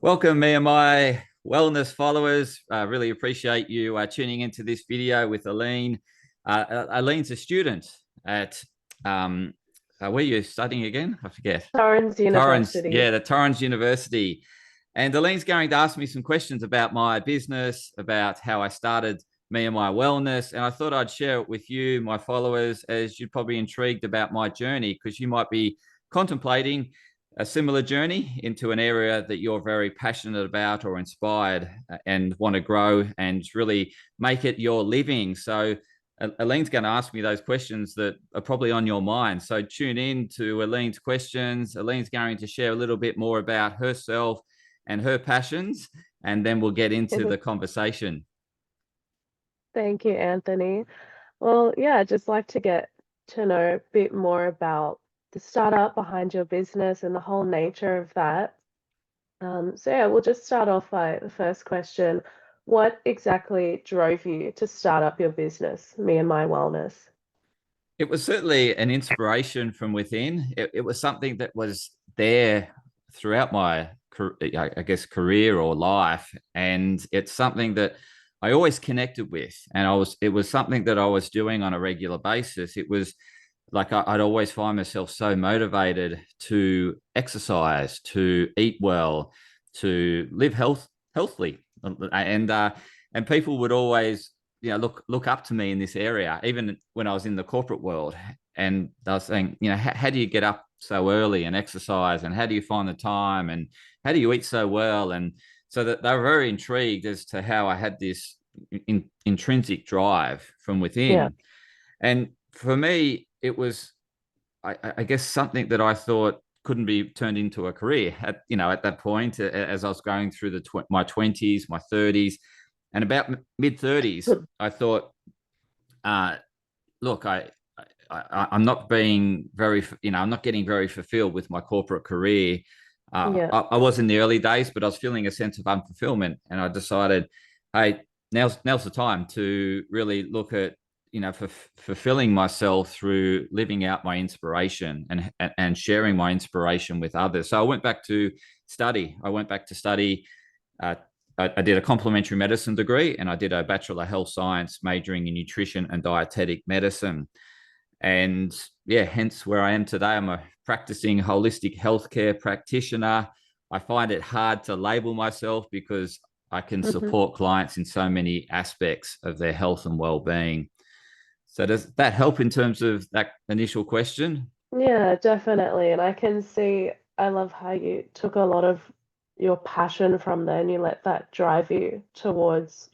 Welcome, me&my wellness followers. I really appreciate you tuning into this video with Aline. Aline's a student at, where are you studying again? I forget. Torrens Torrens, University. yeah, the Torrens University. And Aline's going to ask me some questions about my business, about how I started me&my wellness. And I thought I'd share it with you, my followers, as you're probably intrigued about my journey, because you might be contemplating a similar journey into an area that you're very passionate about or inspired and want to grow and really make it your living. So Aline's going to ask me those questions that are probably on your mind. So tune in to Aline's questions. Aline's going to share a little bit more about herself and her passions, and then we'll get into the conversation. Thank you, Anthony. Well, yeah, I'd just like to get to know a bit more about the startup behind your business and the whole nature of that. So yeah, we'll just start off by the first question. What exactly drove you to start up your business, Me&my Wellness? It was certainly an inspiration from within. It was something that was there throughout my, I guess, career or life, and it's something that I always connected with. And it was something that I was doing on a regular basis. It was like I'd always find myself so motivated to exercise, to eat well, to live healthily, and people would always look up to me in this area, even when I was in the corporate world. And they were saying, how do you get up so early and exercise, and how do you find the time, and how do you eat so well? And so that they were very intrigued as to how I had this intrinsic drive from Yeah. within. And for me, it was, I guess, something that I thought couldn't be turned into a career at that point, as I was going through my 20s, my 30s, and about mid 30s. I thought, look, I'm not being very, I'm not getting very fulfilled with my corporate career. Yeah. I was in the early days, but I was feeling a sense of unfulfillment, and I decided, hey, now's the time to really look at, fulfilling myself through living out my inspiration and sharing my inspiration with others. So I went back to study. Uh, I did a complementary medicine degree, and I did a bachelor health science majoring in nutrition and dietetic medicine. And yeah, hence where I am today. I'm a practicing holistic healthcare practitioner. I find it hard to label myself because I can hmm support clients in so many aspects of their health and well-being. So does that help in terms of that initial question? Yeah, definitely. And I can see, I love how you took a lot of your passion from there and you let that drive you towards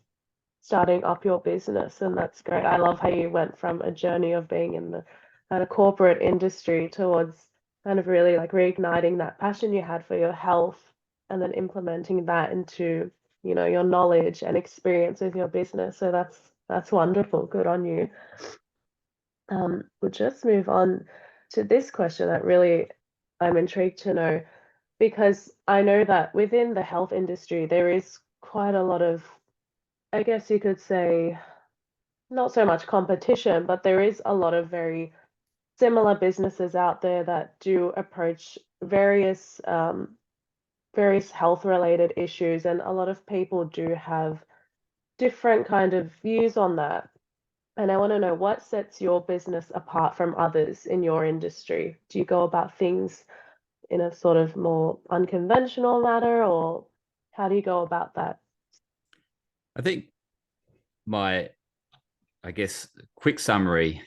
starting up your business. And that's great. I love how you went from a journey of being in the kind of corporate industry towards kind of really like reigniting that passion you had for your health and then implementing that into, your knowledge and experience with your business. So that's wonderful. Good on you. We'll just move on to this question that really I'm intrigued to know because I know that within the health industry, there is quite a lot of, I guess you could say, not so much competition, but there is a lot of very similar businesses out there that do approach various health related issues, and a lot of people do have different kind of views on that. And I want to know what sets your business apart from others in your industry. Do you go about things in a sort of more unconventional manner, or how do you go about that? I think my, I guess, quick summary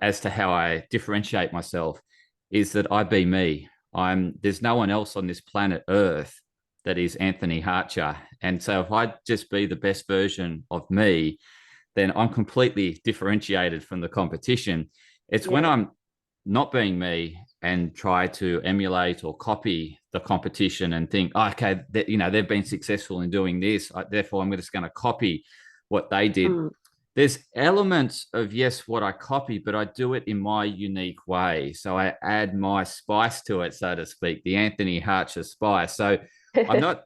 as to how I differentiate myself is that I be me. There's no one else on this planet Earth that is Anthony Hartcher. And so if I just be the best version of me, then I'm completely differentiated from the competition. It's when Yeah. I'm not being me and try to emulate or copy the competition and think, oh, okay, they've been successful in doing this, therefore I'm just going to copy what they did. Mm. There's elements of, yes, what I copy, but I do it in my unique way. So I add my spice to it, so to speak, the Anthony Hartcher spice. So I'm not,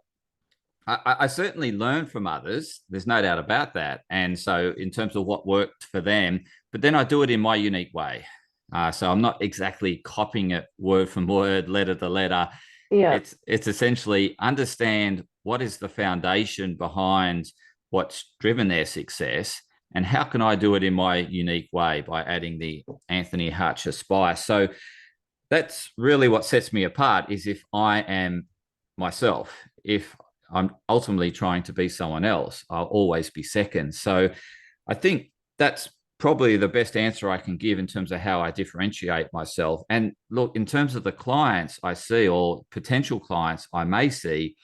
I certainly learn from others. There's no doubt about that. And so in terms of what worked for them, but then I do it in my unique way. So I'm not exactly copying it word from word, letter to letter. Yeah. It's essentially understand what is the foundation behind what's driven their success, and how can I do it in my unique way by adding the Anthony Hartcher spice. So that's really what sets me apart, is if I am myself. If I'm ultimately trying to be someone else, I'll always be second. So I think that's probably the best answer I can give in terms of how I differentiate myself. And look, in terms of the clients I see, or potential clients I may see,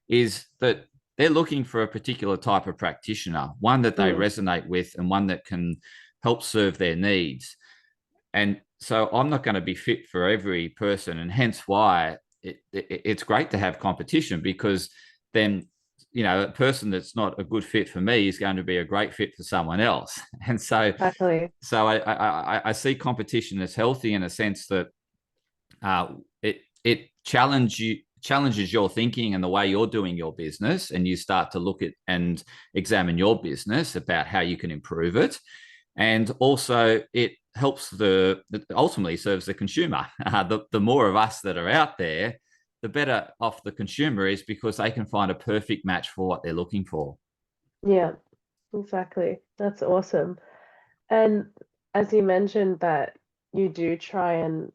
is that they're looking for a particular type of practitioner, one that they Mm. resonate with and one that can help serve their needs. And so I'm not going to be fit for every person, and hence why it's great to have competition, because then, you know, a person that's not a good fit for me is going to be a great fit for someone else. And so Exactly. I see competition as healthy, in a sense that it challenges your thinking and the way you're doing your business, and you start to look at and examine your business about how you can improve it. And also it helps it ultimately serves the consumer. The more of us that are out there, the better off the consumer is, because they can find a perfect match for what they're looking for. Yeah, exactly. That's awesome. And as you mentioned that you do try and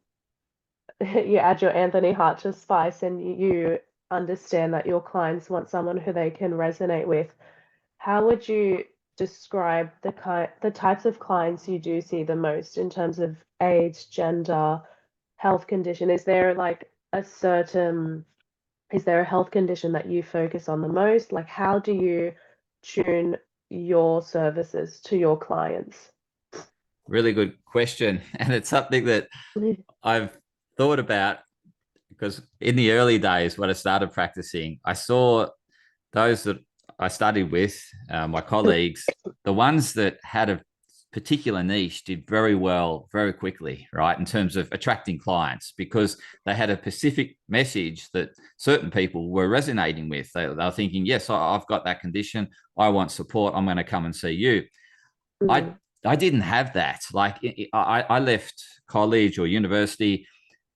you add your Anthony Hartcher spice, and you understand that your clients want someone who they can resonate with. How would you describe the types of clients you do see the most in terms of age, gender, health condition? Is there a health condition that you focus on the most? Like, how do you tune your services to your clients? Really good question. And it's something that I've thought about, because in the early days when I started practicing, I saw those that I studied with, my colleagues, the ones that had a particular niche did very well very quickly, right, in terms of attracting clients, because they had a specific message that certain people were resonating with. They were thinking, yes, I've got that condition, I want support, I'm going to come and see you. I Mm, I didn't have that. Like, I left college or university,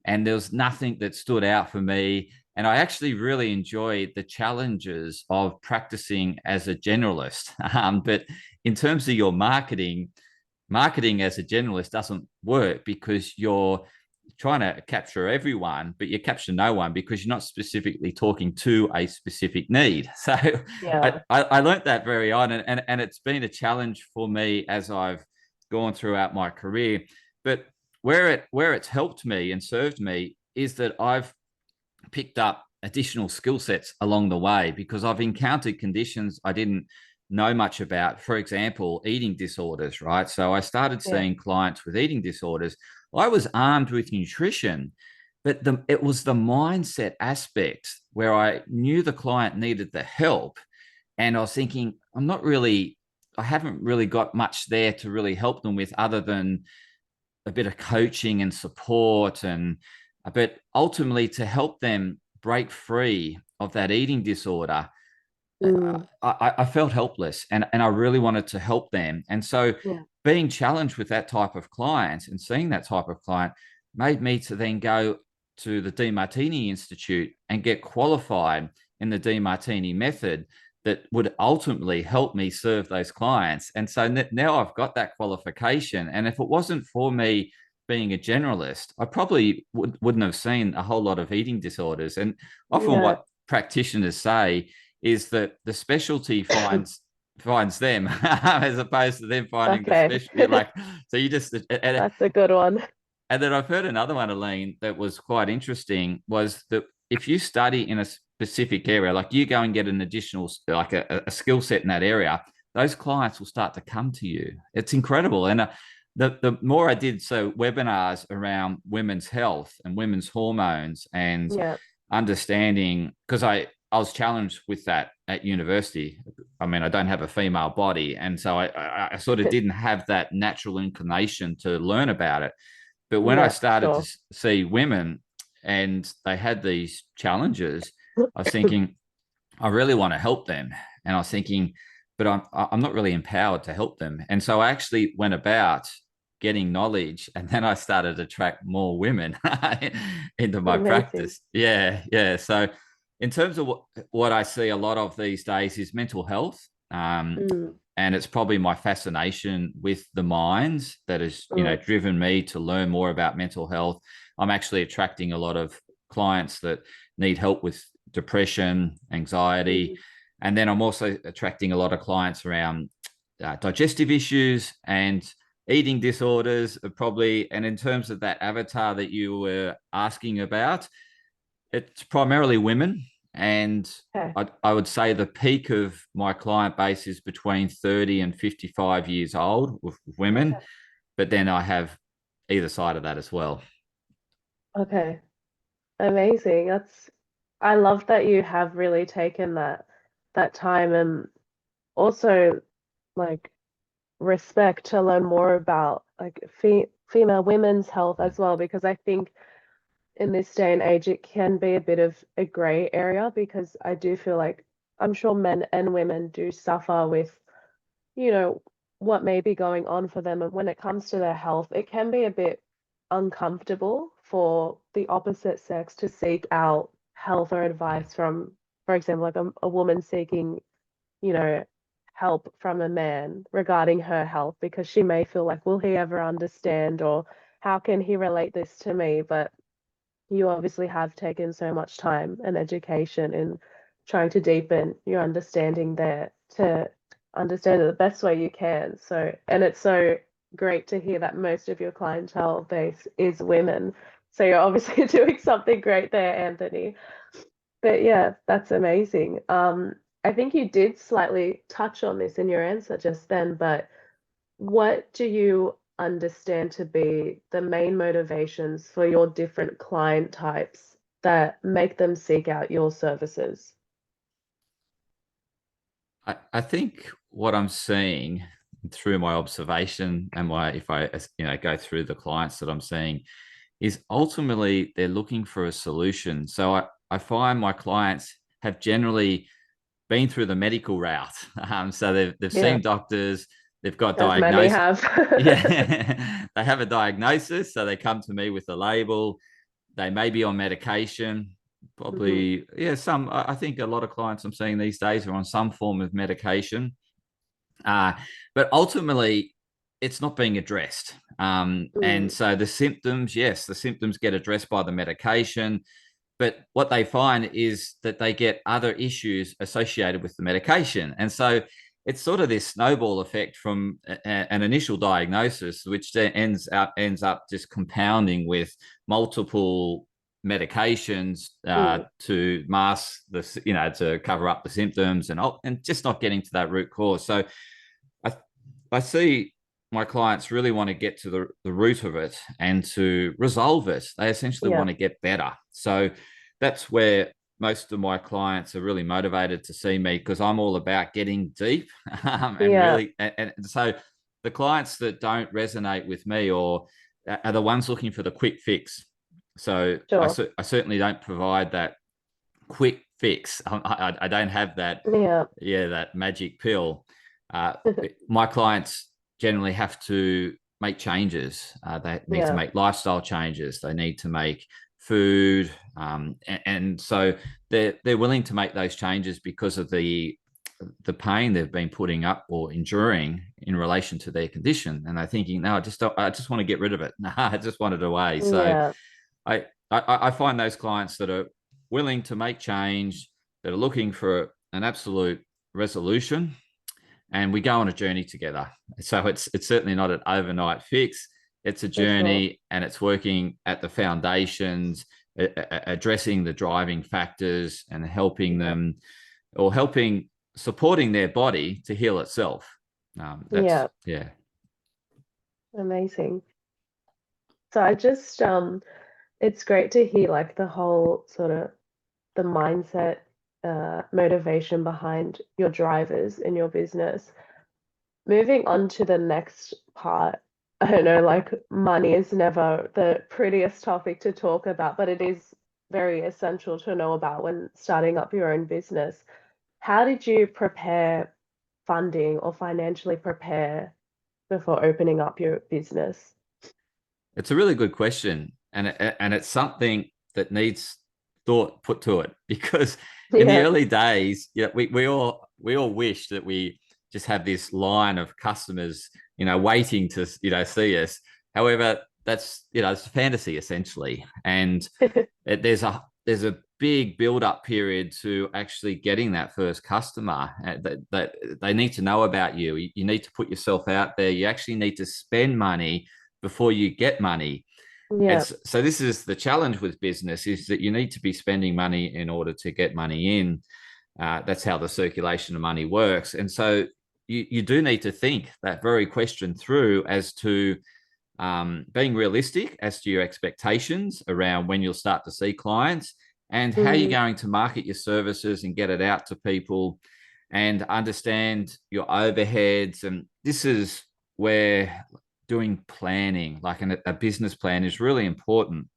and there was nothing that stood out for me. And I actually really enjoyed the challenges of practicing as a generalist. But in terms of your marketing as a generalist doesn't work, because you're trying to capture everyone, but you capture no one, because you're not specifically talking to a specific need. So yeah. I learned that very on, and it's been a challenge for me as I've gone throughout my career. But where it's helped me and served me is that I've picked up additional skill sets along the way, because I've encountered conditions I didn't know much about. For example, eating disorders, right? So I started Yeah. seeing clients with eating disorders. I was armed with nutrition, but it was the mindset aspect where I knew the client needed the help. And I was thinking, I haven't really got much there to really help them with, other than a bit of coaching and support, and but ultimately to help them break free of that eating disorder. Mm, I felt helpless, and I really wanted to help them. And so yeah. being challenged with that type of client and seeing that type of client made me to then go to the Demartini Institute and get qualified in the Demartini method, that would ultimately help me serve those clients. And so now I've got that qualification. And if it wasn't for me being a generalist, I probably wouldn't have seen a whole lot of eating disorders. And often Yeah. what practitioners say is that the specialty finds them, as opposed to them finding the Okay. specialty. Like, so you just That's a good one. and then I've heard another one, Aline, that was quite interesting, was that if you study in a specific area, like you go and get an additional, like a skill set in that area, those clients will start to come to you. It's incredible. And the more I did webinars around women's health and women's hormones, and Yeah. understanding, because I was challenged with that at university. I mean, I don't have a female body, and so I sort of didn't have that natural inclination to learn about it. But when I Yeah, started to sure. see women and they had these challenges, I was thinking, I really want to help them. And I was thinking, but I'm not really empowered to help them. And so I actually went about getting knowledge, and then I started to attract more women into my Amazing. practice. Yeah, yeah. So, in terms of what I see a lot of these days is mental health, Mm, and it's probably my fascination with the mind that has, mm, driven me to learn more about mental health. I'm actually attracting a lot of clients that need help with depression, anxiety, mm. and then I'm also attracting a lot of clients around digestive issues and eating disorders, probably. And in terms of that avatar that you were asking about, it's primarily women. And Okay. I would say the peak of my client base is between 30 and 55 years old with women. Okay. But then I have either side of that as well. Okay. Amazing. I love that you have really taken that time and also like respect to learn more about like female women's health as well, because I think in this day and age it can be a bit of a gray area, because I do feel like I'm sure men and women do suffer with, you know, what may be going on for them. And when it comes to their health, it can be a bit uncomfortable for the opposite sex to seek out health or advice from, for example, like a woman seeking, you know, help from a man regarding her health, because she may feel like, will he ever understand, or how can he relate this to me? But you obviously have taken so much time and education in trying to deepen your understanding there to understand it the best way you can. So, and it's so great to hear that most of your clientele base is women. So you're obviously doing something great there, Anthony. But yeah, that's amazing. I think you did slightly touch on this in your answer just then, but what do you understand to be the main motivations for your different client types that make them seek out your services? I think what I'm seeing through my observation and if I go through the clients that I'm seeing is ultimately they're looking for a solution. So I find my clients have generally been through the medical route. So they've Yeah, seen doctors, they've got as many diagnosed. have. Yeah, they have a diagnosis, so they come to me with a label. They may be on medication, Hmm. probably. Yeah, some. I think a lot of clients I'm seeing these days are on some form of medication, uh, but ultimately, it's not being addressed. And Mm, so the symptoms, yes, the symptoms get addressed by the medication, but what they find is that they get other issues associated with the medication. And so it's sort of this snowball effect from an initial diagnosis, which then ends up just compounding with multiple medications mm, to mask the, to cover up the symptoms and just not getting to that root cause. So I I see my clients really want to get to the root of it and to resolve it. They essentially yeah, want to get better. So that's where most of my clients are really motivated to see me, because I'm all about getting deep and yeah, really. And so the clients that don't resonate with me or are the ones looking for the quick fix. So sure. I certainly don't provide that quick fix. I don't have that, Yeah, yeah, that magic pill. Uh, my clients generally have to make changes. They need to yeah, make lifestyle changes. They need to make food, and so they're willing to make those changes because of the pain they've been putting up or enduring in relation to their condition. And they're thinking, no, I just want to get rid of it. No, I just want it away. So yeah, I find those clients that are willing to make change, that are looking for an absolute resolution, and we go on a journey together. So it's certainly not an overnight fix. It's a for sure. journey, and it's working at the foundations, addressing the driving factors, and helping Yeah, them or helping supporting their body to heal itself. That's yeah, yeah. amazing. So I just it's great to hear like the whole sort of the mindset, motivation behind your drivers in your business. Moving on to the next part, I don't know, like money is never the prettiest topic to talk about, but it is very essential to know about when starting up your own business. How did you prepare funding or financially prepare before opening up your business? It's a really good question, and it's something that needs thought put to it because in the Yeah. early days, yeah, we all wish that we just have this line of customers, waiting to see us. However, that's it's fantasy essentially, and there's a big build up period to actually getting that first customer that they need to know about you. You need to put yourself out there. You actually need to spend money before you get money. And Yeah. so this is the challenge with business, is that you need to be spending money in order to get money in. That's how the circulation of money works. And so you do need to think that very question through as to being realistic as to your expectations around when you'll start to see clients and how you're Mm, going to market your services and get it out to people and understand your overheads. And this is where doing planning, like a business plan, is really important.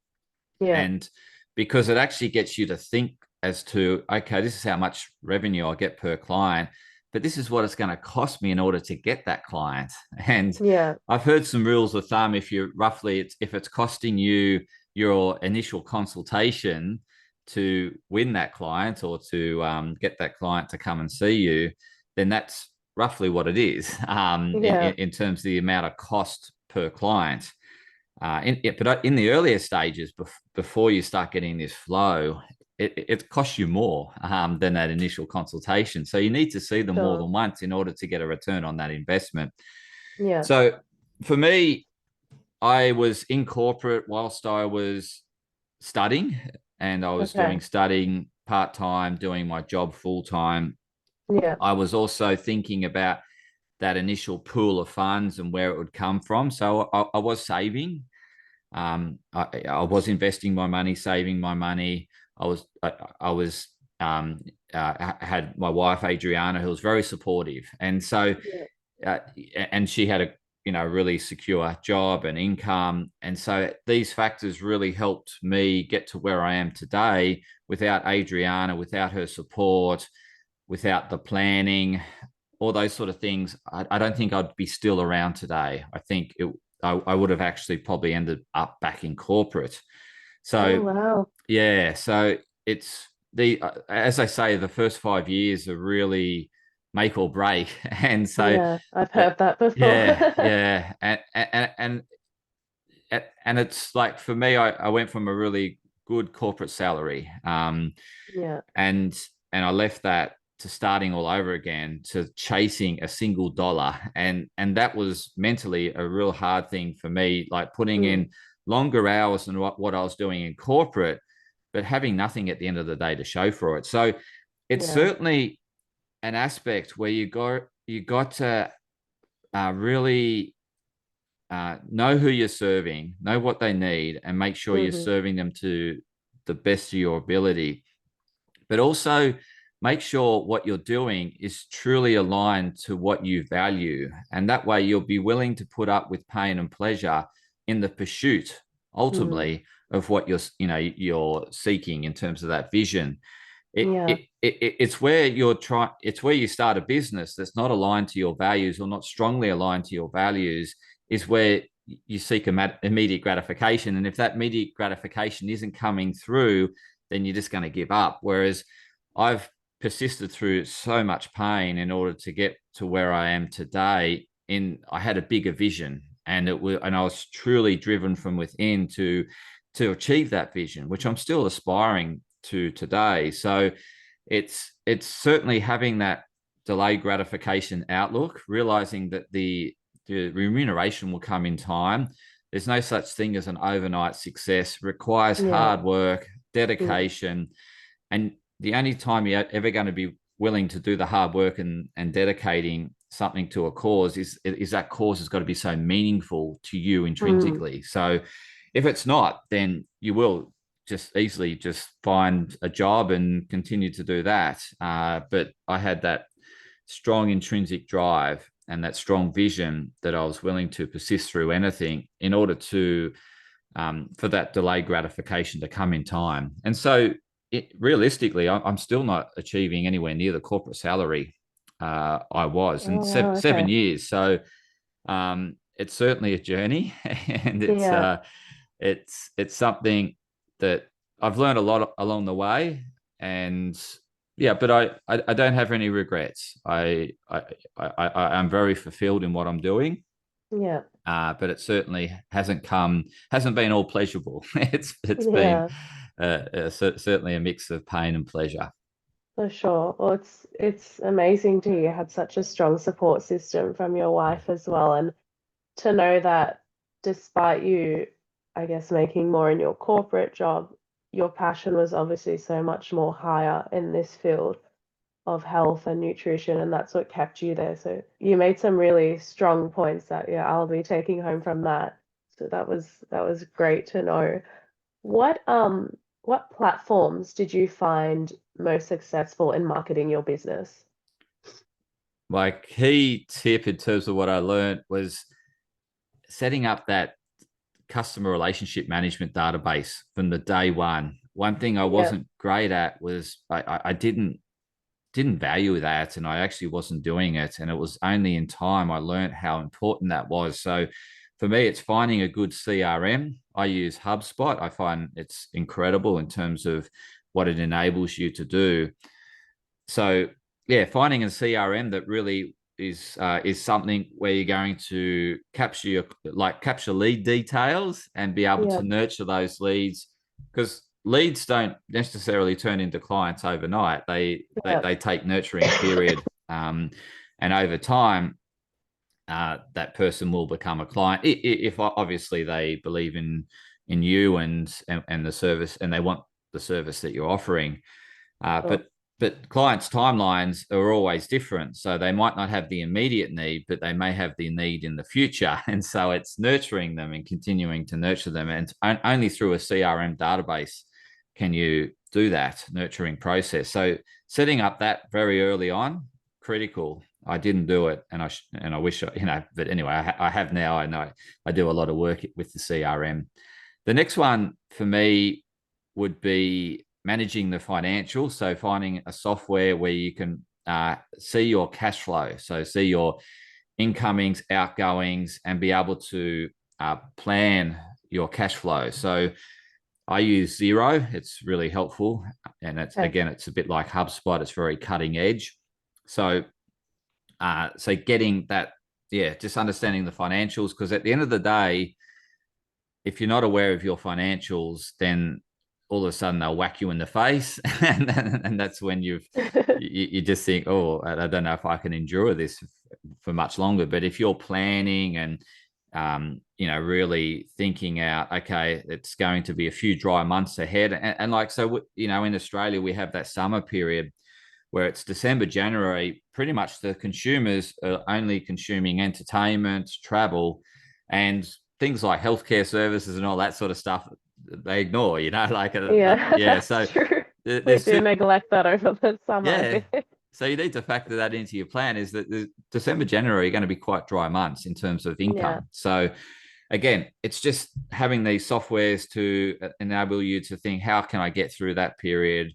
yeah. And because it actually gets you to think as to, okay, this is how much revenue I'll get per client, but this is what it's going to cost me in order to get that client. And Yeah. I've heard some rules of thumb. If it's costing you your initial consultation to win that client or to get that client to come and see you, then that's roughly what it is, Yeah. in terms of the amount of cost per client. But in the earlier stages, before you start getting this flow, it costs you more than that initial consultation. So you need to see them more Sure. than once in order to get a return on that investment. Yeah. So for me, I was in corporate whilst I was studying, and I was doing Okay. studying part time, doing my job full time. Yeah. I was also thinking about that initial pool of funds and where it would come from. So I was saving. I was investing my money, saving my money. I had my wife Adriana, who was very supportive, and so Yeah. uh, and she had a really secure job and income, and so these factors really helped me get to where I am today. Without Adriana, without her support, without the planning, all those sort of things, I don't think I'd be still around today. I think I would have actually probably ended up back in corporate. Oh, So wow. yeah, so it's as I say, the first 5 years are really make or break, and so Yeah. I've uh, heard that before. yeah, and it's like for me, I went from a really good corporate salary, Yeah. and I left that to starting all over again, to chasing a single dollar, and that was mentally a real hard thing for me, like putting Mm, in longer hours than what I was doing in corporate, but having nothing at the end of the day to show for it. So it's yeah. certainly an aspect where you got to really know who you're serving, know what they need, and make sure you're Hmm. serving them to the best of your ability. But also make sure what you're doing is truly aligned to what you value. And that way you'll be willing to put up with pain and pleasure in the pursuit, Mm, ultimately, of what you're seeking in terms of that vision. yeah. It's where it's where you start a business that's not aligned to your values or not strongly aligned to your values, is where you seek immediate gratification. And if that immediate gratification isn't coming through, then you're just going to give up. Whereas I've persisted through so much pain in order to get to where I am today. I had a bigger vision, and I was truly driven from within to achieve that vision, which I'm still aspiring to today. So it's certainly having that delayed gratification outlook, realizing that the remuneration will come in time. There's no such thing as an overnight success. It requires Yeah. hard work, Mm, dedication, and the only time you're ever going to be willing to do the hard work and dedicating something to a cause is that cause has got to be so meaningful to you mm, intrinsically. So if it's not, then you will just easily just find a job and continue to do that. But I had that strong intrinsic drive and that strong vision that I was willing to persist through anything in order to for that delayed gratification to come in time. And so, realistically, I'm still not achieving anywhere near the corporate salary I was in oh, wow. seven Okay. years. So It's certainly a journey, and Yeah, it's something that I've learned a lot along the way, and yeah, but I don't have any regrets. I'm very fulfilled in what I'm doing, yeah, but it certainly hasn't been all pleasurable. It's been yeah, certainly a mix of pain and pleasure. for sure. Well, it's amazing to hear you had such a strong support system from your wife as well, and to know that despite you, I guess, making more in your corporate job, your passion was obviously so much more higher in this field of health and nutrition, and that's what kept you there. So you made some really strong points that, yeah, I'll be taking home from that. So that was great to know. What platforms did you find most successful in marketing your business? My key tip in terms of what I learned was setting up that customer relationship management database from the day one. One thing I Yeah, wasn't great at was I didn't value that, and I actually wasn't doing it. And it was only in time I learned how important that was. So for me, it's finding a good CRM. I use HubSpot. I find it's incredible in terms of what it enables you to do. So yeah, finding a CRM that really is something where you're going to capture lead details and be able yeah, to nurture those leads, because leads don't necessarily turn into clients overnight. yeah. They take nurturing period, and over time, that person will become a client if obviously they believe in you and the service, and they want the service that you're offering. Uh, Sure. but but clients' timelines are always different. So they might not have the immediate need, but they may have the need in the future. And so it's nurturing them and continuing to nurture them. And only through a CRM database can you do that nurturing process. So setting up that very early on, critical. I didn't do it, and I wish But anyway, I have now. I know I do a lot of work with the CRM. The next one for me would be managing the financials. So finding a software where you can see your cash flow, so see your incomings, outgoings, and be able to plan your cash flow. So I use Zero. It's really helpful, and Okay. it's a bit like HubSpot. It's very cutting edge. So so getting that, yeah, just understanding the financials, because at the end of the day, if you're not aware of your financials, then all of a sudden they'll whack you in the face, and that's when you just think, oh, I don't know if I can endure this for much longer. But if you're planning and really thinking out, okay, it's going to be a few dry months ahead, and like so, in Australia we have that summer period where it's December, January. Pretty much the consumers are only consuming entertainment, travel, and things like healthcare services and all that sort of stuff. They ignore, Yeah, yeah. that's So true. We there's do two, neglect that over the summer a yeah. bit. So you need to factor that into your plan. Is that the December, January are going to be quite dry months in terms of Yeah, income. So again, it's just having these softwares to enable you to think, how can I get through that period?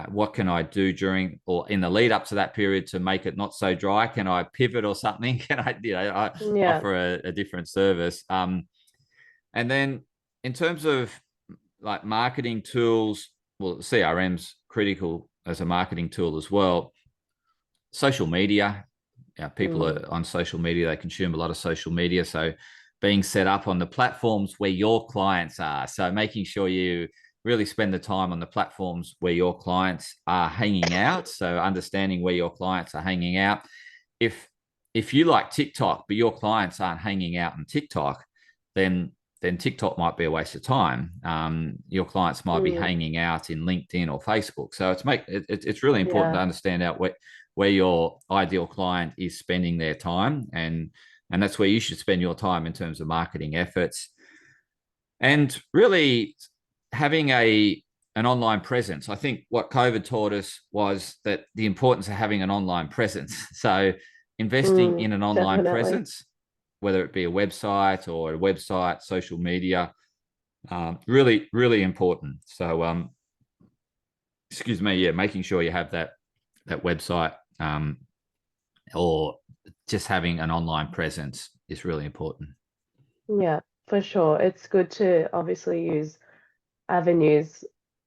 What can I do during or in the lead up to that period to make it not so dry? Can I pivot or something? Can I yeah, offer a different service? And then in terms of like marketing tools, well, CRM's critical as a marketing tool as well. Social media, people mm, are on social media, they consume a lot of social media. So being set up on the platforms where your clients are. So making sure you really spend the time on the platforms where your clients are hanging out. So understanding where your clients are hanging out. If if you like TikTok, but your clients aren't hanging out on TikTok, then TikTok might be a waste of time. Your clients might be mm, hanging out in LinkedIn or Facebook. So it's really important to yeah, understand out where your ideal client is spending their time, and that's where you should spend your time in terms of marketing efforts, and really having an online presence. I think what COVID taught us was that the importance of having an online presence. So investing in an online definitely. presence, whether it be a website or a website, social media, really, really important. So, excuse me, yeah, making sure you have that website or just having an online presence is really important. Yeah, for sure. It's good to obviously use avenues,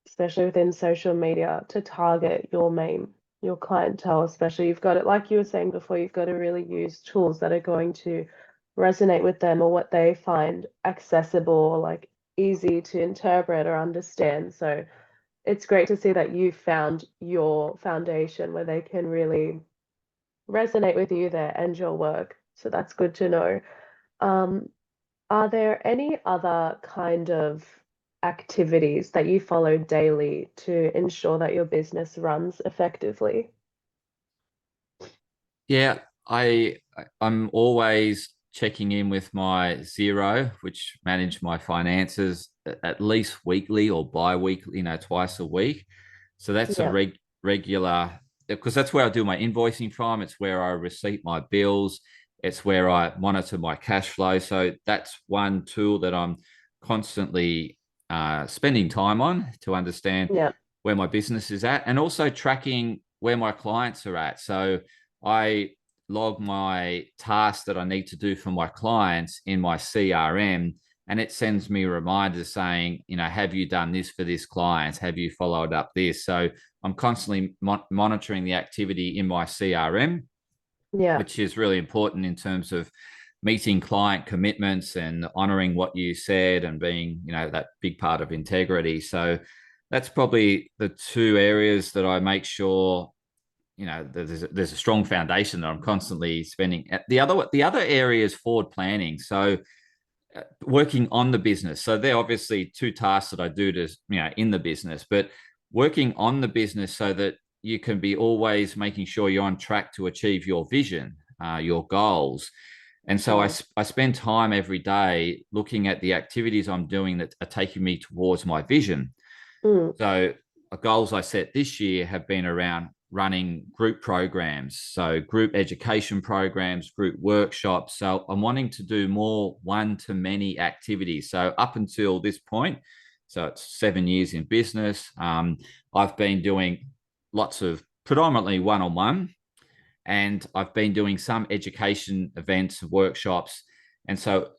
especially within social media, to target your clientele, especially you've got it, like you were saying before, you've got to really use tools that are going to resonate with them or what they find accessible or like easy to interpret or understand. So it's great to see that you found your foundation where they can really resonate with you there and your work. So that's good to know. Um, are there any other kind of activities that you follow daily to ensure that your business runs effectively? Yeah, I'm always checking in with my Xero, which manage my finances at least weekly or bi-weekly, twice a week. So that's a Yeah, regular, because that's where I do my invoicing from. It's where I receipt my bills. It's where I monitor my cash flow. So that's one tool that I'm constantly spending time on to understand yeah, where my business is at, and also tracking where my clients are at. So I log my tasks that I need to do for my clients in my CRM, and it sends me reminders saying, have you done this for this client? Have you followed up this? So I'm constantly monitoring the activity in my CRM, yeah, which is really important in terms of meeting client commitments and honoring what you said and being, that big part of integrity. So that's probably the two areas that I make sure, there's a strong foundation that I'm constantly spending. The other area is forward planning. So working on the business. So they're obviously two tasks that I do to, in the business, but working on the business so that you can be always making sure you're on track to achieve your vision, your goals. And so mm, I spend time every day looking at the activities I'm doing that are taking me towards my vision. mm, So goals I set this year have been around running group programs, so group education programs, group workshops. So I'm wanting to do more one-to-many activities. So up until this point, so it's 7 years in business, I've been doing lots of predominantly one-on-one, and I've been doing some education events, workshops. And so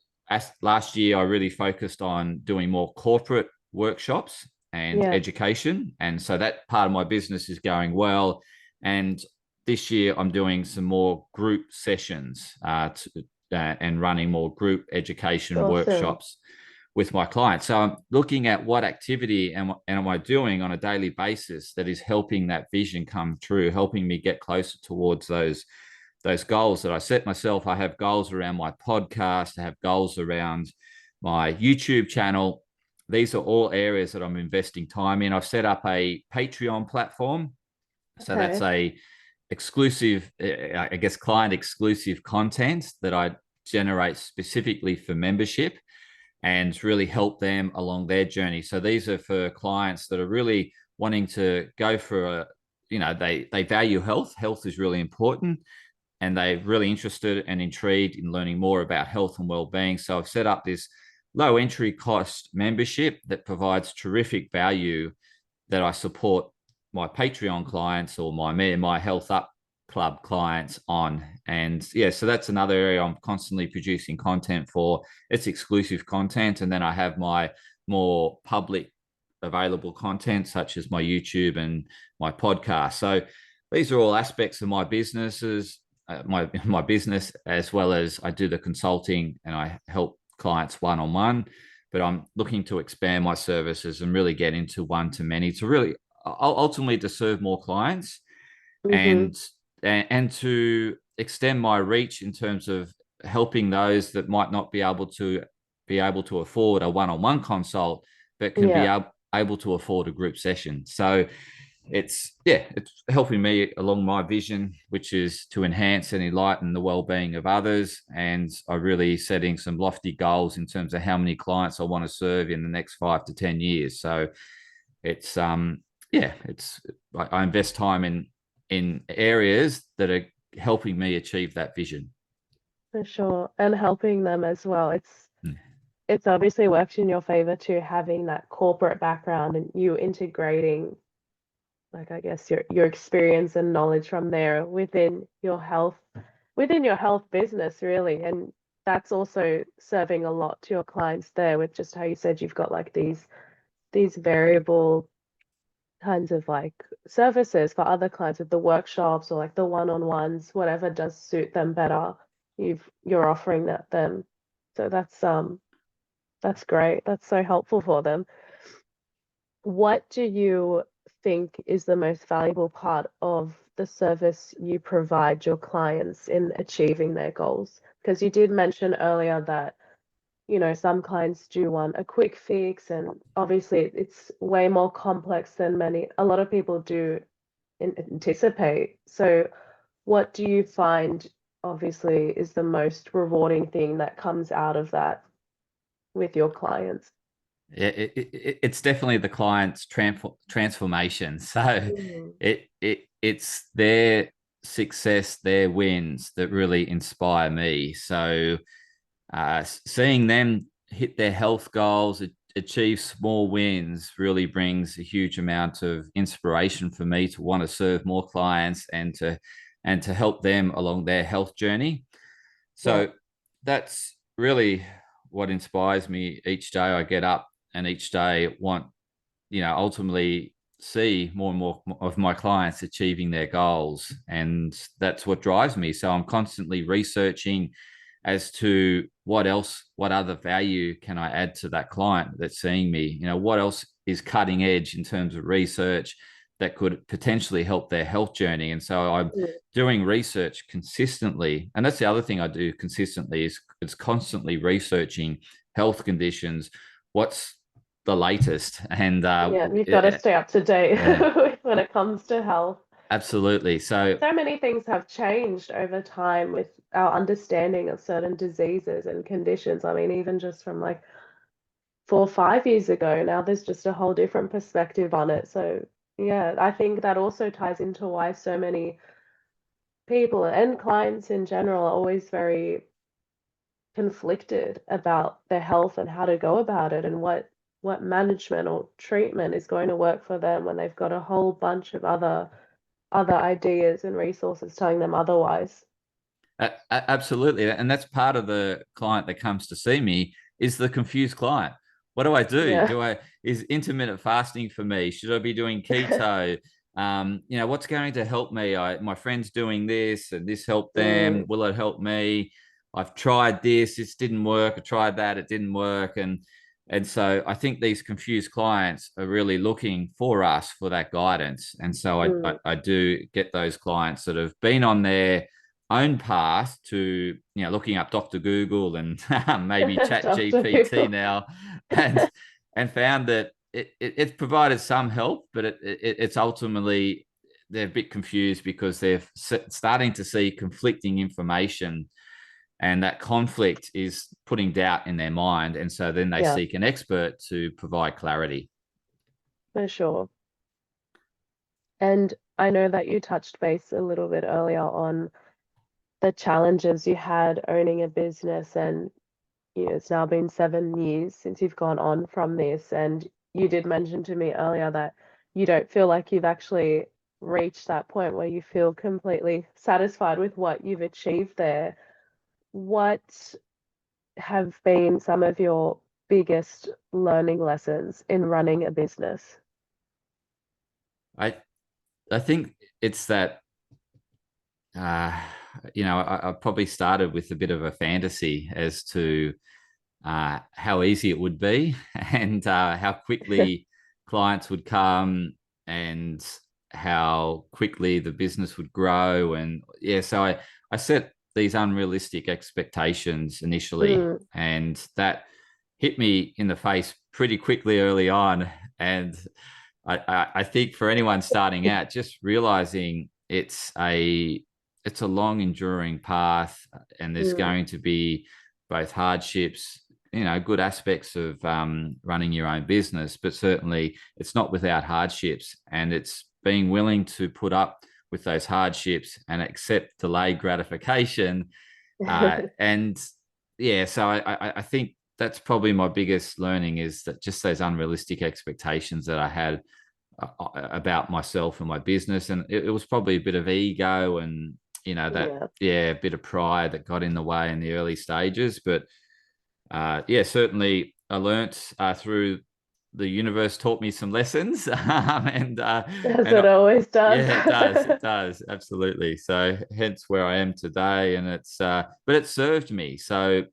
last year, I really focused on doing more corporate workshops and yeah, education. And so that part of my business is going well. And this year, I'm doing some more group sessions and running more group education awesome. workshops with my clients. So I'm looking at what activity am I doing on a daily basis that is helping that vision come true, helping me get closer towards those goals that I set myself. I have goals around my podcast. I have goals around my YouTube channel. These are all areas that I'm investing time in. I've set up a Patreon platform. So that's Okay. a exclusive, I guess, client exclusive content that I generate specifically for membership and really help them along their journey. So these are for clients that are really wanting to go for they value health. Health is really important, and they're really interested and intrigued in learning more about health and well-being. So I've set up this low entry cost membership that provides terrific value that I support my Patreon clients or my me&my Health Up Club clients on. And yeah, so that's another area I'm constantly producing content for. It's exclusive content. And then I have my more public available content, such as my YouTube and my podcast. So these are all aspects of my businesses, my business, as well as I do the consulting and I help clients one-on-one, but I'm looking to expand my services and really get into one-to-many to really ultimately to serve more clients Mm-hmm. and and to extend my reach in terms of helping those that might not be able to afford a one-on-one consult, but can be Yeah, able to afford a group session. So it's helping me along my vision, which is to enhance and enlighten the well-being of others. And I'm really setting some lofty goals in terms of how many clients I want to serve in the next 5 to 10 years. So it's it's I invest time in areas that are helping me achieve that vision. for sure. And helping them as well. Mm. It's obviously worked in your favor too, having that corporate background and you integrating like I guess your experience and knowledge from there within your health business really. And that's also serving a lot to your clients there with just how you said you've got like these variable kinds of like services for other clients with the workshops or like the one-on-ones, whatever does suit them better. You're offering that them. So that's great. That's so helpful for them. What do you think is the most valuable part of the service you provide your clients in achieving their goals? Because you did mention earlier that, some clients do want a quick fix, and obviously it's way more complex than a lot of people do anticipate. So, what do you find obviously is the most rewarding thing that comes out of that with your clients? It's definitely the client's transformation. So Mm, it's their success, their wins that really inspire me. So seeing them hit their health goals, achieve small wins, really brings a huge amount of inspiration for me to want to serve more clients and to help them along their health journey. yeah, So that's really what inspires me each day. I get up and each day want, ultimately see more and more of my clients achieving their goals. And that's what drives me. So I'm constantly researching as to what other value can I add to that client that's seeing me? What else is cutting edge in terms of research that could potentially help their health journey? And so I'm mm, doing research consistently. And that's the other thing I do consistently is it's constantly researching health conditions. What's the latest? And yeah, you've got to stay up to date yeah, when it comes to health. absolutely. So So many things have changed over time with our understanding of certain diseases and conditions. I mean, even just from like 4 or 5 years ago, now there's just a whole different perspective on it. So, yeah, I think that also ties into why so many people and clients in general are always very conflicted about their health and how to go about it and what management or treatment is going to work for them when they've got a whole bunch of other ideas and resources telling them otherwise. Absolutely, and that's part of the client that comes to see me is the confused client. What do I do? Yeah. Is intermittent fasting for me? Should I be doing keto? What's going to help me? My friend's doing this, and this helped them. Mm, Will it help me? I've tried this. This didn't work. I tried that. It didn't work. And so I think these confused clients are really looking for us for that guidance. And so mm. I do get those clients that have been on their own path to looking up Dr. Google and maybe Chat Dr. GPT Google. now, and found that it's provided some help, but it's ultimately they're a bit confused because they're starting to see conflicting information, and that conflict is putting doubt in their mind, and so then they Yeah, seek an expert to provide clarity. for sure. And I know that you touched base a little bit earlier on the challenges you had owning a business, and it's now been 7 years since you've gone on from this. And you did mention to me earlier that you don't feel like you've actually reached that point where you feel completely satisfied with what you've achieved there. What have been some of your biggest learning lessons in running a business? I I think it's that uh, I probably started with a bit of a fantasy as to how easy it would be and how quickly clients would come and how quickly the business would grow. And yeah, so I set these unrealistic expectations initially, Mm, and that hit me in the face pretty quickly early on. And I think for anyone starting out, just realizing it's a long enduring path, and there's mm, going to be both hardships, good aspects of running your own business, but certainly it's not without hardships, and it's being willing to put up with those hardships and accept delayed gratification. And yeah, so I think that's probably my biggest learning is that just those unrealistic expectations that I had about myself and my business. And it was probably a bit of ego and, that, Yeah. yeah, a bit of pride that got in the way in the early stages. But yeah, certainly I learnt through the universe taught me some lessons, As and it always does. yeah, it does absolutely. So hence where I am today, and but it served me. So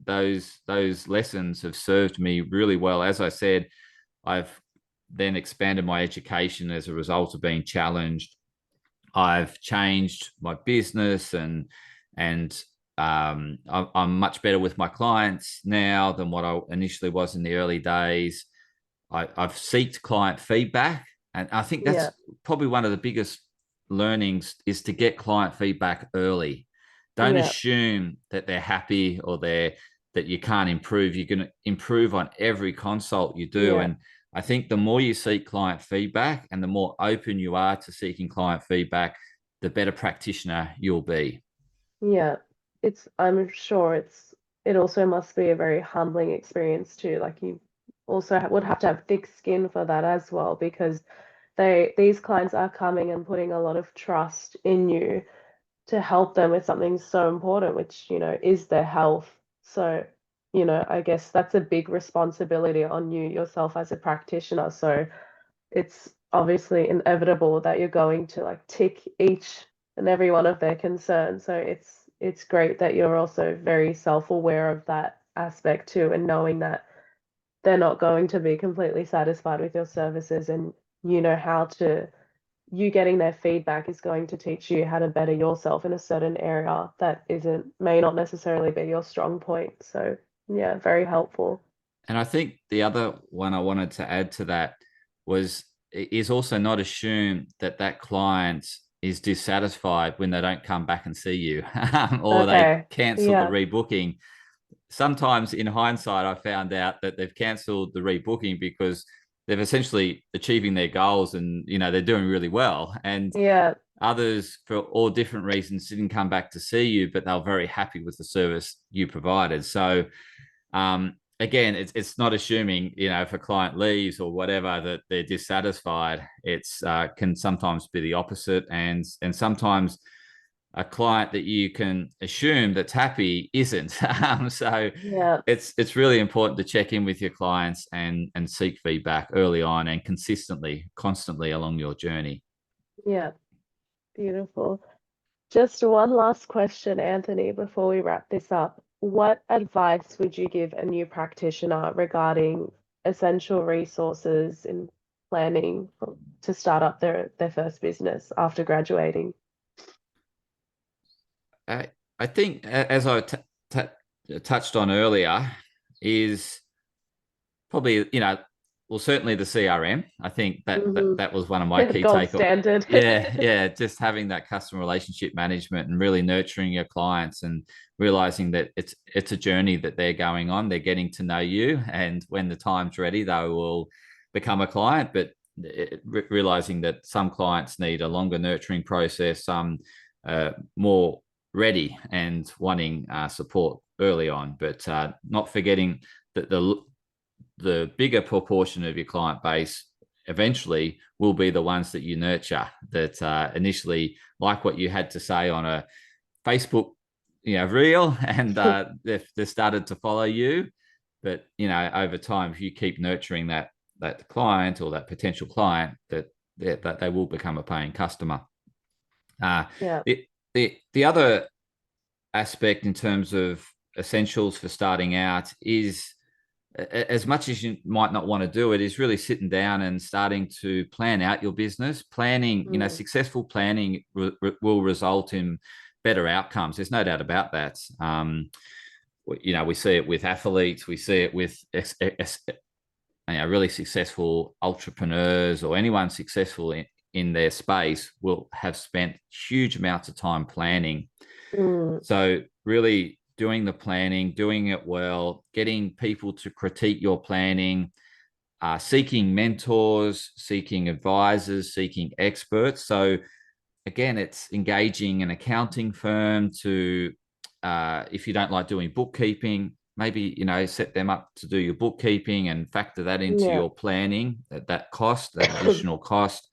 those lessons have served me really well. As I said, I've then expanded my education as a result of being challenged. I've changed my business, and I'm much better with my clients now than what I initially was in the early days. I've sought client feedback, and I think Yeah. that's probably one of the biggest learnings is to get client feedback early. Don't Yeah. assume that they're happy or that you can't improve. You can improve on every consult you do. Yeah. And I think the more you seek client feedback and the more open you are to seeking client feedback, the better practitioner you'll be. Yeah. I'm sure it also must be a very humbling experience too. Like you also would have to have thick skin for that as well, because these clients are coming and putting a lot of trust in you to help them with something so important, which, is their health. So, I guess that's a big responsibility on you yourself as a practitioner. So it's obviously inevitable that you're going to like tick each and every one of their concerns. So it's great that you're also very self-aware of that aspect too, and knowing that they're not going to be completely satisfied with your services, and how to you getting their feedback is going to teach you how to better yourself in a certain area that may not necessarily be your strong point. So yeah, very helpful. And I think the other one I wanted to add to that was is also not assume that that client is dissatisfied when they don't come back and see you or they Okay. cancel the Yeah. rebooking. Sometimes in hindsight, I found out that they've cancelled the rebooking because they've essentially achieving their goals and they're doing really well. And Yeah. others, for all different reasons, didn't come back to see you, but they were very happy with the service you provided. So again, it's not assuming if a client leaves or whatever that they're dissatisfied. It's can sometimes be the opposite, and sometimes a client that you can assume that's happy isn't. So Yeah. it's really important to check in with your clients and seek feedback early on and constantly along your journey. Yeah. Beautiful. Just one last question, Anthony, before we wrap this up. What advice would you give a new practitioner regarding essential resources in planning to start up their first business after graduating? I think, as I touched on earlier, is probably well, certainly the CRM. I think Hmm. that was one of my key Gold take. standard. Yeah, just having that customer relationship management and really nurturing your clients and realizing that it's a journey that they're going on. They're getting to know you, and when the time's ready, they will become a client. But realizing that some clients need a longer nurturing process, some more ready and wanting support early on, but not forgetting that the bigger proportion of your client base eventually will be the ones that you nurture that initially like what you had to say on a Facebook reel, and they've started to follow you. But over time, if you keep nurturing that client or that potential client, that they will become a paying customer. uh, Yeah. the, the other aspect in terms of essentials for starting out is, as much as you might not want to do it, is really sitting down and starting to plan out your business. Planning, Mm. successful planning will result in better outcomes. There's no doubt about that. We see it with athletes, we see it with really successful entrepreneurs, or anyone successful in their space will have spent huge amounts of time planning. Mm. So really doing the planning, doing it well, getting people to critique your planning, seeking mentors, seeking advisors, seeking experts. So again, it's engaging an accounting firm to, if you don't like doing bookkeeping, maybe, set them up to do your bookkeeping and factor that into Yeah. your planning, that cost, that additional cost.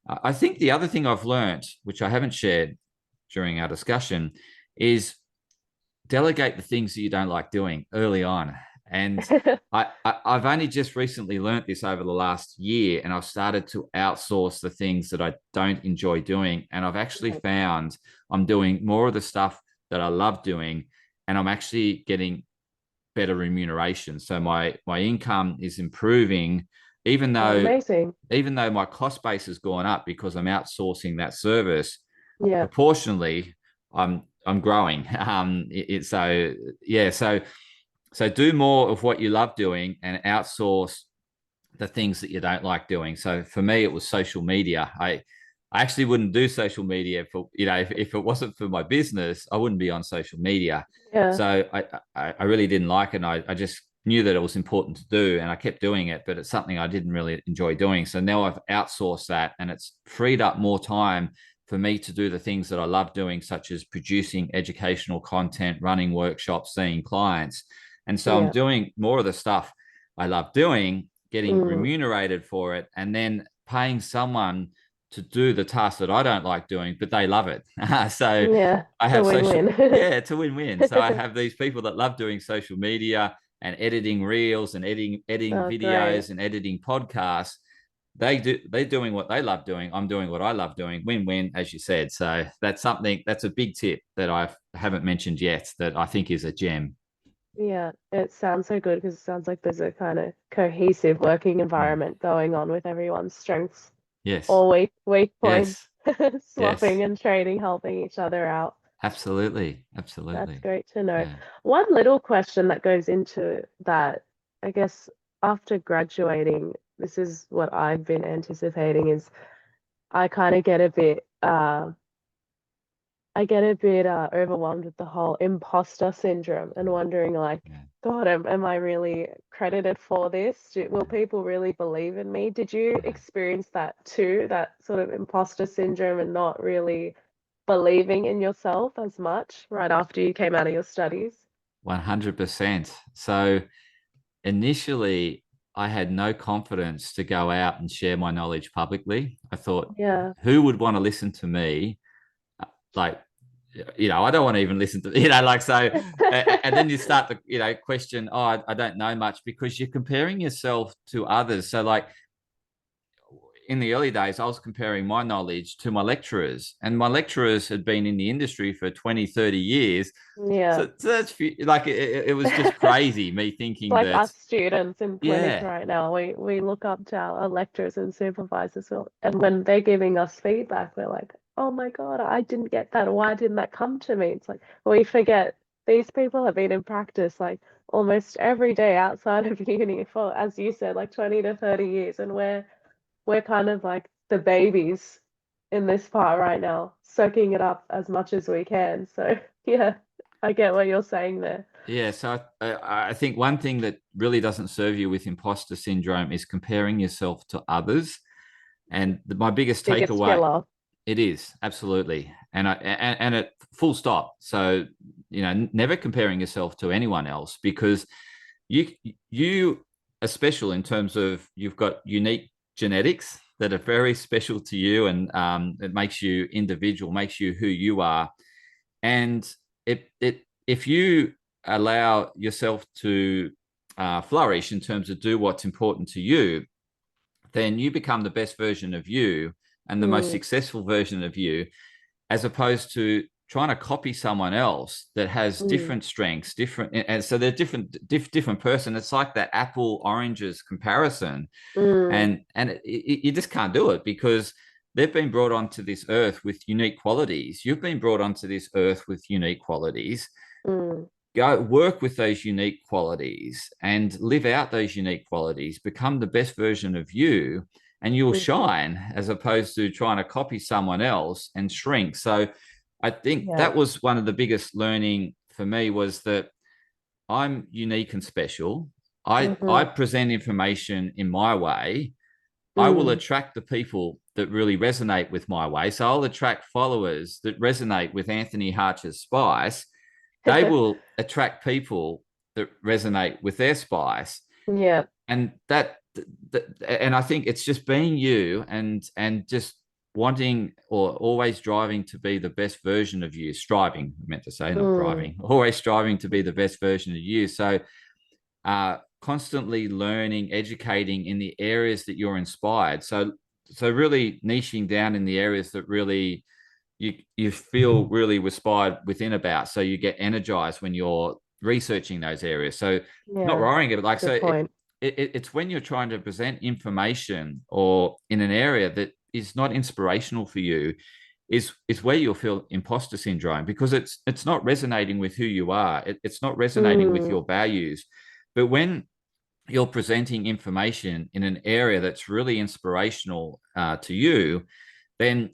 I think the other thing I've learned, which I haven't shared during our discussion, is delegate the things that you don't like doing early on. And I've only just recently learned this over the last year, and I've started to outsource the things that I don't enjoy doing. And I've actually found I'm doing more of the stuff that I love doing, and I'm actually getting better remuneration. So my income is improving, even Oh, though amazing. even though my cost base has gone up because I'm outsourcing that service. Yeah. Proportionally, I'm growing. So yeah, so do more of what you love doing and outsource the things that you don't like doing. So for me, it was social media. I actually wouldn't do social media for, if it wasn't for my business, I wouldn't be on social media. Yeah. So I really didn't like it. And I just knew that it was important to do, and I kept doing it, but it's something I didn't really enjoy doing. So now I've outsourced that, and it's freed up more time for me to do the things that I love doing, such as producing educational content, running workshops, seeing clients. And so I'm Yeah. doing more of the stuff I love doing, getting Mm. remunerated for it, and then paying someone to do the task that I don't like doing, but they love it. So Yeah. I It's a have win-win. yeah, it's a win-win. So I have these people that love doing social media and editing reels and editing Oh, great. videos and editing podcasts. They're doing what they love doing. I'm doing what I love doing. Win-win, as you said. So that's a big tip that I haven't mentioned yet that I think is a gem. Yeah, it sounds so good because it sounds like there's a kind of cohesive working Mm. environment going on with everyone's strengths Yes. or weak points, Yes. swapping Yes. and trading, helping each other out. Absolutely. That's Absolutely. great to know. Yeah. One little question that goes into that, I guess after graduating, this is what I've been anticipating is I kind of get a bit overwhelmed with the whole imposter syndrome and wondering like, Yeah. God, am I really credited for this? Will Yeah. people really believe in me? Did you Yeah. experience that too, that sort of imposter syndrome and not really believing in yourself as much right after you came out of your studies? 100%. So initially, I had no confidence to go out and share my knowledge publicly. I thought, Yeah. who would want to listen to me? Like, I don't want to even listen to, like, so, and then you start to, question, oh, I don't know much, because you're comparing yourself to others. So, like, in the early days, I was comparing my knowledge to my lecturers, and my lecturers had been in the industry for 20, 30 years. Yeah. So that's like, it was just crazy me thinking Like that, us students in clinic yeah, right now, we look up to our lecturers and supervisors, and when they're giving us feedback, we're like, oh my God, I didn't get that. Why didn't that come to me? It's like we forget these people have been in practice like almost every day outside of uni for, as you said, like 20 to 30 years, and we're kind of like the babies in this part right now, soaking it up as much as we can. So yeah, I get what you're saying there. yeah. So I think one thing that really doesn't serve you with imposter syndrome is comparing yourself to others. And my biggest Biggest takeaway, killer. it is absolutely, and it full stop. So never comparing yourself to anyone else, because you you are special in terms of you've got unique genetics that are very special to you, and it makes you individual, makes you who you are. And if you allow yourself to flourish in terms of do what's important to you, then you become the best version of you and the most Mm, successful version of you, as opposed to trying to copy someone else that has mm, different strengths, different, and so they're different person. It's like that apple oranges comparison, mm, and you just can't do it, because they've been brought onto this earth with unique qualities. You've been brought onto this earth with unique qualities. mm, Go work with those unique qualities and live out those unique qualities, become the best version of you, and you'll mm. shine, as opposed to trying to copy someone else and shrink. So I think Yeah. that was one of the biggest learning for me, was that I'm unique and special. I Mm-hmm. present information in my way. I will Mm. attract the people that really resonate with my way. So I'll attract followers that resonate with Anthony Hartcher's spice. They will attract people that resonate with their spice. Yeah. And and I think it's just being you, and just wanting or always driving to be the best version of you, striving, I meant to say, not Mm. driving, always striving to be the best version of you. So constantly learning, educating in the areas that you're inspired. So really niching down in the areas that really you feel really inspired within about. So you get energized when you're researching those areas. So not Yeah. worrying about, like, so Good point. it's when you're trying to present information or in an area that is not inspirational for you, is where you'll feel imposter syndrome, because it's not resonating with who you are. It's not resonating with Mm. your values. But when you're presenting information in an area that's really inspirational to you, then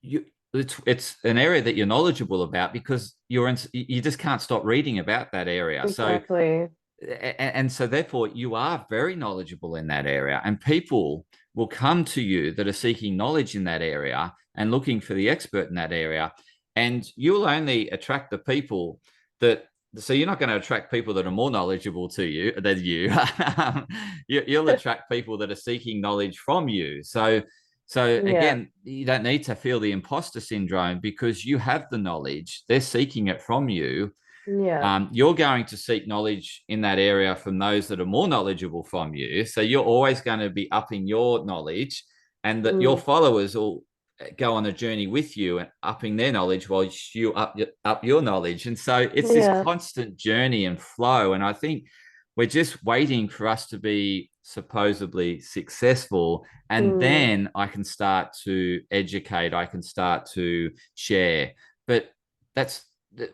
you it's an area that you're knowledgeable about, because you just can't stop reading about that area. So Exactly. and so therefore you are very knowledgeable in that area, and people will come to you that are seeking knowledge in that area and looking for the expert in that area. And you'll only attract the people that, so you're not going to attract people that are more knowledgeable to you than you. You'll attract people that are seeking knowledge from you. So Yeah. again, you don't need to feel the imposter syndrome, because you have the knowledge. They're seeking it from you. Yeah. You're going to seek knowledge in that area from those that are more knowledgeable from you. So you're always going to be upping your knowledge, and that your Mm. followers will go on a journey with you and upping their knowledge while you up your knowledge. And so it's this Yeah. constant journey and flow. And I think we're just waiting for us to be supposedly successful, and Mm. then I can start to educate, I can start to share. But that's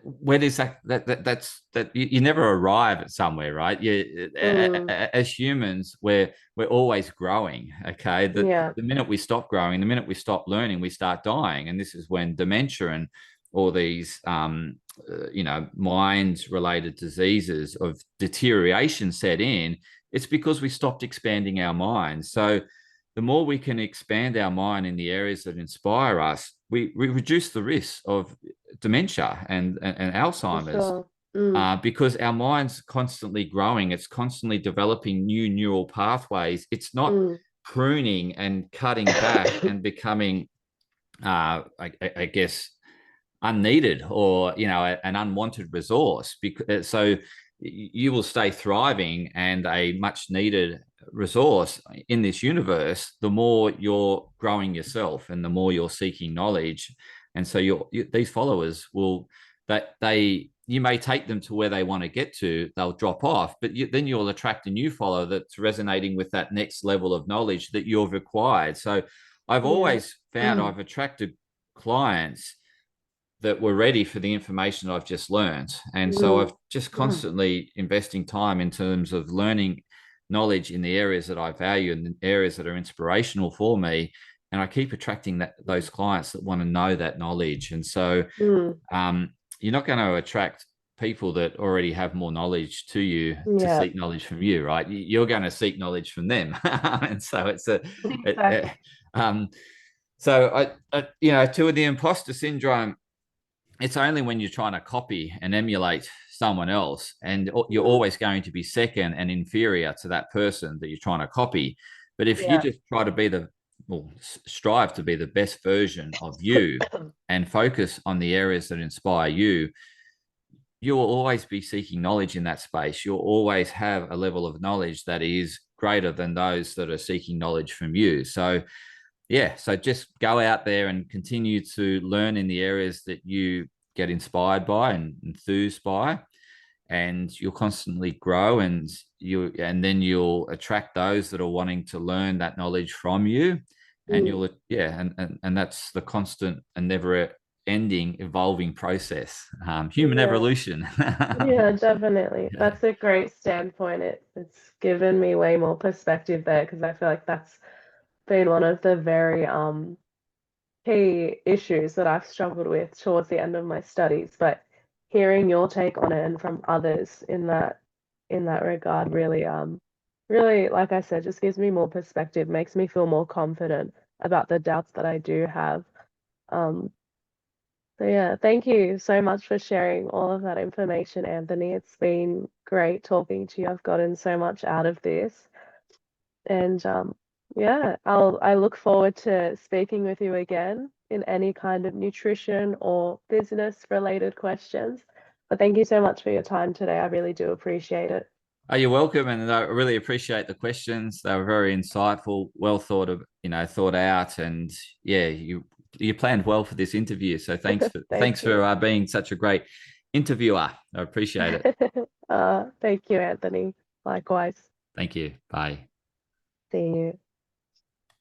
where does that you never arrive at somewhere, right? Mm. As humans, we're always growing. Okay, Yeah. the minute we stop growing, the minute we stop learning, we start dying. And this is when dementia and all these mind related diseases of deterioration set in. It's because we stopped expanding our minds. So the more we can expand our mind in the areas that inspire us, we reduce the risk of dementia and For Alzheimer's, sure. Mm. because our mind's constantly growing. It's constantly developing new neural pathways. It's not Mm. pruning and cutting back and becoming, I guess, unneeded, or an unwanted resource. Because so you will stay thriving and a much needed resource in this universe the more you're growing yourself and the more you're seeking knowledge. And so these followers will, that they you may take them to where they want to get to, they'll drop off, but then you'll attract a new follower that's resonating with that next level of knowledge that you've required. So I've Yeah. always found I've attracted clients that were ready for the information I've just learned. And so Mm. I've just constantly investing time in terms of learning knowledge in the areas that I value and the areas that are inspirational for me. And I keep attracting those clients that want to know that knowledge. And so Mm. you're not going to attract people that already have more knowledge to you to Yeah. seek knowledge from you, right? You're going to seek knowledge from them. And so it's Exactly. um, so to the imposter syndrome, it's only when you're trying to copy and emulate someone else, and you're Mm. always going to be second and inferior to that person that you're trying to copy. But if you Yeah. just try to be strive to be the best version of you and focus on the areas that inspire you, you will always be seeking knowledge in that space. You'll always have a level of knowledge that is greater than those that are seeking knowledge from you. So yeah, so just go out there and continue to learn in the areas that you get inspired by and enthused by, and you'll constantly grow, and then you'll attract those that are wanting to learn that knowledge from you. And Mm. you'll and that's the constant and never ending evolving process, human Yeah. evolution. Yeah, definitely. Yeah. That's a great standpoint. It's given me way more perspective there because I feel like that's been one of the very key issues that I've struggled with towards the end of my studies. But hearing your take on it and from others in that regard really, like I said, just gives me more perspective, makes me feel more confident about the doubts that I do have. Um So yeah, thank you so much for sharing all of that information, Anthony. It's been great talking to you. I've gotten so much out of this. And yeah, I look forward to speaking with you again in any kind of nutrition or business related questions. But thank you so much for your time today. I really do appreciate it. Oh, you're welcome, and I really appreciate the questions. They were very insightful, well thought of, thought out, and yeah, you planned well for this interview. So Thank thanks for you. being such a great interviewer. I appreciate it. Thank you, Anthony. Likewise. Thank you. Bye. See you.